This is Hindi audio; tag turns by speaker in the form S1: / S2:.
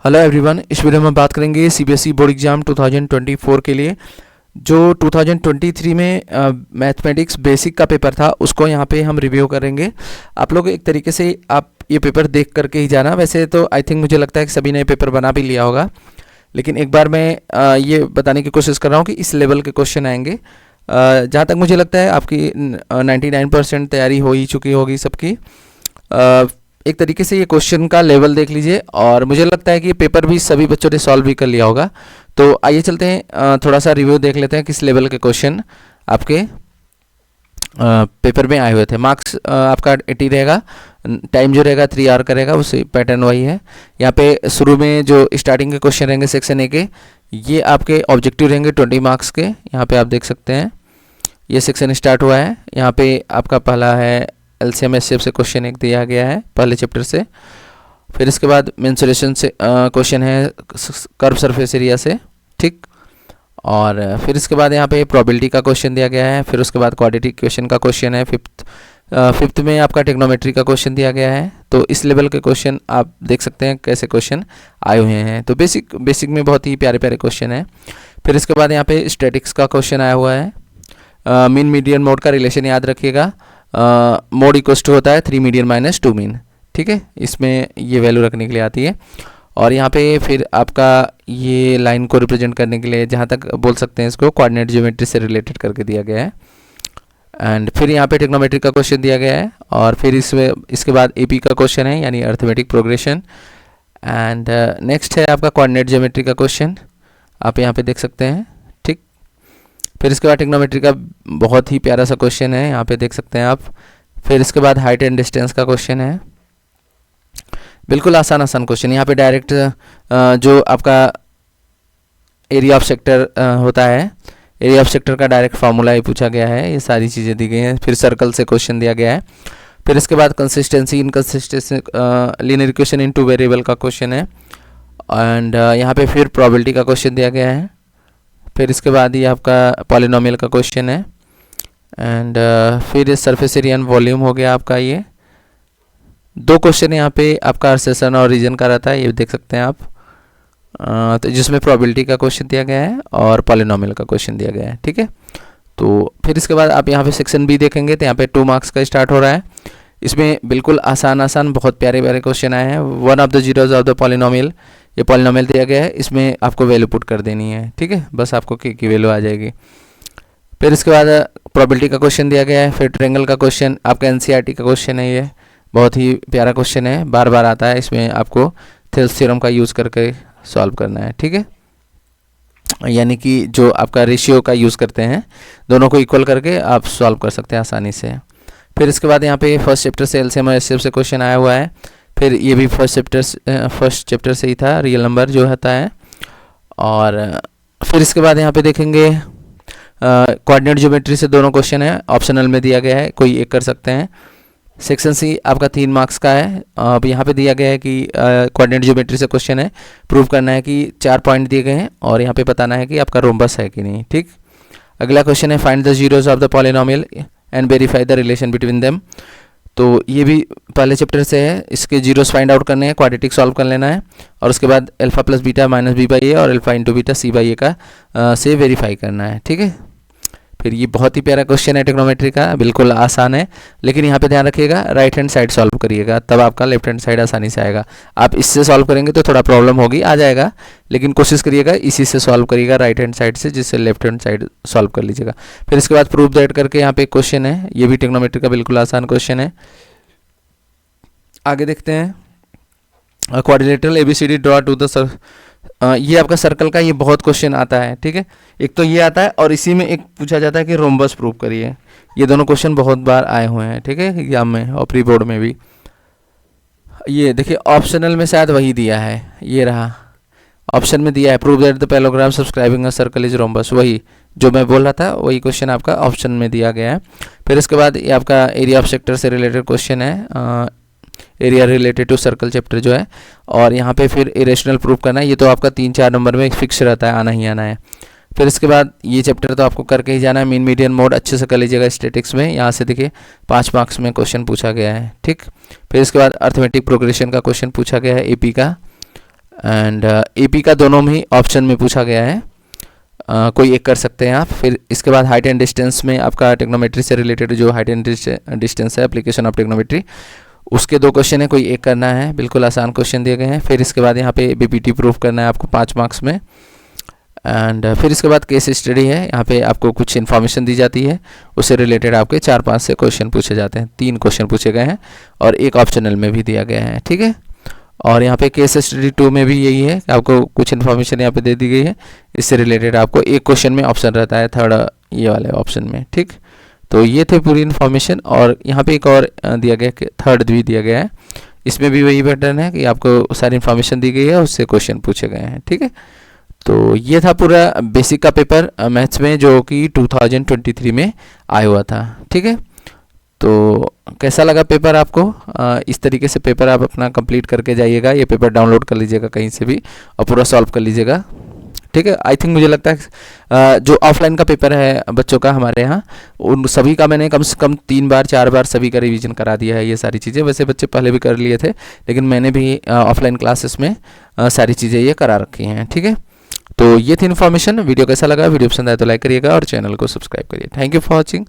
S1: हेलो एवरीवन, इस वीडियो में बात करेंगे सीबीएसई बोर्ड एग्जाम 2024 के लिए। जो 2023 में मैथमेटिक्स बेसिक का पेपर था उसको यहाँ पे हम रिव्यू करेंगे। आप लोग एक तरीके से आप ये पेपर देख करके ही जाना। वैसे तो आई थिंक मुझे लगता है कि सभी ने पेपर बना भी लिया होगा, लेकिन एक बार मैं ये बताने की कोशिश कर रहा हूँ कि इस लेवल के क्वेश्चन आएंगे। जहाँ तक मुझे लगता है आपकी 99% तैयारी हो ही चुकी होगी सबकी। एक तरीके से ये क्वेश्चन का लेवल देख लीजिए, और मुझे लगता है कि ये पेपर भी सभी बच्चों ने सॉल्व भी कर लिया होगा। तो आइए चलते हैं, थोड़ा सा रिव्यू देख लेते हैं किस लेवल के क्वेश्चन आपके पेपर में आए हुए थे। मार्क्स आपका 80 रहेगा, टाइम जो रहेगा 3 आवर का रहेगा, उसी पैटर्न वही है। यहाँ पे शुरू में जो स्टार्टिंग के क्वेश्चन रहेंगे सेक्शन ए के, ये आपके ऑब्जेक्टिव रहेंगे 20 मार्क्स के। यहाँ पे आप देख सकते हैं ये सेक्शन स्टार्ट हुआ है। यहाँ पे आपका पहला है एलसीएम एचसीएफ से क्वेश्चन एक दिया गया है पहले चैप्टर से। फिर इसके बाद मेंसुरेशन से क्वेश्चन है कर्व सरफेस एरिया से, ठीक। और फिर इसके बाद यहाँ पे प्रोबेबिलिटी का क्वेश्चन दिया गया है। फिर उसके बाद क्वाड्रेटिक क्वेश्चन का क्वेश्चन है। फिफ्थ में आपका टेक्नोमेट्री का क्वेश्चन दिया गया है। तो इस लेवल के क्वेश्चन आप देख सकते हैं कैसे क्वेश्चन आए हुए हैं। तो बेसिक में बहुत ही प्यारे प्यारे क्वेश्चन है। फिर इसके बाद यहाँ पे स्टैटिक्स का क्वेश्चन आया हुआ है। मीन मीडियन मोड का रिलेशन याद रखिएगा। मोड इक्वल्स टू होता है 3 मीडियन माइनस 2 मीन, ठीक है। इसमें ये वैल्यू रखने के लिए आती है। और यहाँ पे फिर आपका ये लाइन को रिप्रेजेंट करने के लिए जहाँ तक बोल सकते हैं इसको कोऑर्डिनेट ज्योमेट्री से रिलेटेड करके दिया गया है। एंड फिर यहाँ पे ट्रिग्नोमेट्री का क्वेश्चन दिया गया है। और फिर इसके बाद एपी का क्वेश्चन है, यानी अर्थमेटिक प्रोग्रेशन। एंड नेक्स्ट है आपका कोऑर्डिनेट ज्योमेट्री का क्वेश्चन, आप यहाँ पे देख सकते हैं, ठीक। फिर इसके बाद ट्रिग्नोमेट्री का बहुत ही प्यारा सा क्वेश्चन है, यहाँ पे देख सकते हैं आप। फिर इसके बाद हाइट एंड डिस्टेंस का क्वेश्चन है, बिल्कुल आसान क्वेश्चन। यहाँ पे डायरेक्ट जो आपका एरिया ऑफ सेक्टर होता है, एरिया ऑफ सेक्टर का डायरेक्ट फार्मूला ही पूछा गया है। ये सारी चीज़ें दी गई हैं। फिर सर्कल से क्वेश्चन दिया गया है। फिर इसके बाद consistency inconsistency linear equation in 2 variable का क्वेश्चन है। एंड यहाँ पे फिर प्रोबेबिलिटी का क्वेश्चन दिया गया है। फिर इसके बाद ये आपका पॉलिनोमियल का क्वेश्चन है। एंड फिर सरफेस एरिया एंड वॉल्यूम हो गया आपका। ये 2 क्वेश्चन यहाँ पे आपका अर्सेसन और रीजन का रहता है, ये देख सकते हैं आप। तो जिसमें प्रोबेबिलिटी का क्वेश्चन दिया गया है और पॉलिनोमियल का क्वेश्चन दिया गया है, ठीक है। तो फिर इसके बाद आप यहाँ पे सेक्शन बी देखेंगे तो यहाँ पे 2 मार्क्स का स्टार्ट हो रहा है। इसमें बिल्कुल आसान बहुत प्यारे क्वेश्चन आए हैं। 1 of the zeros of the polynomial, ये पॉलिनोमियल दिया गया है, इसमें आपको वैल्यू पुट कर देनी है, ठीक है। बस आपको की वैल्यू आ जाएगी। फिर इसके बाद प्रोबेबिलिटी का क्वेश्चन दिया गया है। फिर ट्रायंगल का क्वेश्चन आपका एनसीईआरटी का क्वेश्चन है। ये बहुत ही प्यारा क्वेश्चन है, बार बार आता है। इसमें आपको थेल्स थ्योरम का यूज़ करके सॉल्व करना है, ठीक है। यानी कि जो आपका रेशियो का यूज़ करते हैं, दोनों को इक्वल करके आप सॉल्व कर सकते हैं आसानी से। फिर इसके बाद यहाँ पे फर्स्ट चैप्टर से एलसीएम और एचसीएफ से क्वेश्चन आया हुआ है। फिर ये भी फर्स्ट चैप्टर से ही था, रियल नंबर जो होता है। और फिर इसके बाद यहाँ पे देखेंगे कोऑर्डिनेट ज्योमेट्री से दोनों क्वेश्चन है, ऑप्शनल में दिया गया है, कोई एक कर सकते हैं। सेक्शन सी आपका 3 मार्क्स का है। अब यहाँ पे दिया गया है कि कोऑर्डिनेट ज्योमेट्री से क्वेश्चन है, प्रूव करना है कि 4 पॉइंट दिए गए हैं और यहाँ पे बताना है कि आपका रोम्बस है कि नहीं, ठीक। अगला क्वेश्चन है find the zeros of the polynomial and verify the relation between them. तो ये भी पहले चैप्टर से है। इसके जीरोस फाइंड आउट करने हैं, क्वाड्रेटिक सॉल्व कर लेना है। और उसके बाद alpha plus beta minus B by A और alpha into beta C by A का से वेरीफाई करना है, ठीक है। फिर ये बहुत ही प्यारा क्वेश्चन है ट्रिग्नोमेट्री का, बिल्कुल आसान है। लेकिन यहाँ पे ध्यान रखिएगा, राइट हैंड साइड सॉल्व करिएगा, तब आपका लेफ्ट हैंड साइड आसानी से आएगा। आप इससे सॉल्व करेंगे तो थोड़ा प्रॉब्लम होगी, आ जाएगा, लेकिन कोशिश करिएगा इसी से सॉल्व करिएगा राइट हैंड साइड से, जिससे लेफ्ट हैंड साइड सॉल्व कर लीजिएगा। फिर इसके बाद प्रूफ दैट करके यहाँ पे क्वेश्चन है, ये भी ट्रिग्नोमेट्री का बिल्कुल आसान क्वेश्चन है। आगे देखते हैं quadrilateral ABCD draw to the ये आपका सर्कल का, ये बहुत क्वेश्चन आता है, ठीक है। एक तो ये आता है और इसी में एक पूछा जाता है कि रोम्बस प्रूव करिए। ये दोनों क्वेश्चन बहुत बार आए हुए हैं, ठीक है, एग्जाम में और प्री बोर्ड में भी। ये देखिए ऑप्शनल में शायद वही दिया है, ये रहा ऑप्शन में दिया है, prove that the parallelogram subscribing a circle is rhombus. वही जो मैं बोल रहा था, वही क्वेश्चन आपका ऑप्शन में दिया गया है। फिर इसके बाद ये आपका एरिया ऑफ सेक्टर से रिलेटेड क्वेश्चन है, area related to circle chapter जो है। और यहाँ पे फिर इरेशनल प्रूफ करना है, ये तो आपका 3-4 नंबर में फिक्स रहता है, आना ही आना है। फिर इसके बाद ये चैप्टर तो आपको करके ही जाना है। मीन मीडियन मोड अच्छे से कर लीजिएगा स्टैटिक्स में, यहाँ से देखिए 5 मार्क्स में क्वेश्चन पूछा गया है, ठीक। फिर इसके बाद अर्थमेटिक प्रोग्रेशन का क्वेश्चन पूछा गया है एपी का। एंड एपी का दोनों में ऑप्शन में पूछा गया है, कोई एक कर सकते हैं आप। फिर इसके बाद हाइट एंड डिस्टेंस में आपका टेक्नोमेट्री से रिलेटेड जो हाइट एंड डिस्टेंस है, एप्लीकेशन ऑफ टेक्नोमेट्री, उसके 2 क्वेश्चन है, कोई एक करना है, बिल्कुल आसान क्वेश्चन दिए गए हैं। फिर इसके बाद यहाँ पे बीपीटी प्रूफ करना है आपको 5 मार्क्स में। एंड फिर इसके बाद केस स्टडी है, यहाँ पे आपको कुछ इन्फॉर्मेशन दी जाती है, उससे रिलेटेड आपके 4-5 से क्वेश्चन पूछे जाते हैं। 3 क्वेश्चन पूछे गए हैं और एक ऑप्शनल में भी दिया गया है, ठीक है। और यहाँ पे केस स्टडी 2 में भी यही है, आपको कुछ इन्फॉर्मेशन यहाँ पे दे दी गई है, इससे रिलेटेड आपको एक क्वेश्चन में ऑप्शन रहता है, थर्ड ये वाले ऑप्शन में, ठीक। तो ये थे पूरी इन्फॉर्मेशन। और यहाँ पे एक और दिया गया कि थर्ड भी दिया गया है, इसमें भी वही पैटर्न है कि आपको सारी इन्फॉर्मेशन दी गई है, उससे क्वेश्चन पूछे गए हैं, ठीक है। तो ये था पूरा बेसिक का पेपर मैथ्स में, जो कि 2023 में आया हुआ था, ठीक है। तो कैसा लगा पेपर आपको? इस तरीके से पेपर आप अपना कंप्लीट करके जाइएगा, ये पेपर डाउनलोड कर लीजिएगा कहीं से भी और पूरा सॉल्व कर लीजिएगा, ठीक है। आई थिंक मुझे लगता है जो ऑफलाइन का पेपर है बच्चों का हमारे यहाँ, उन सभी का मैंने कम से कम 3 बार 4 बार सभी का रिवीजन करा दिया है, ये सारी चीज़ें। वैसे बच्चे पहले भी कर लिए थे, लेकिन मैंने भी ऑफलाइन क्लासेस में सारी चीज़ें ये करा रखी हैं, ठीक है। तो ये थी इन्फॉर्मेशन। वीडियो कैसा लगा? वीडियो पसंद आए तो लाइक करिएगा और चैनल को सब्सक्राइब करिए। Thank you for watching.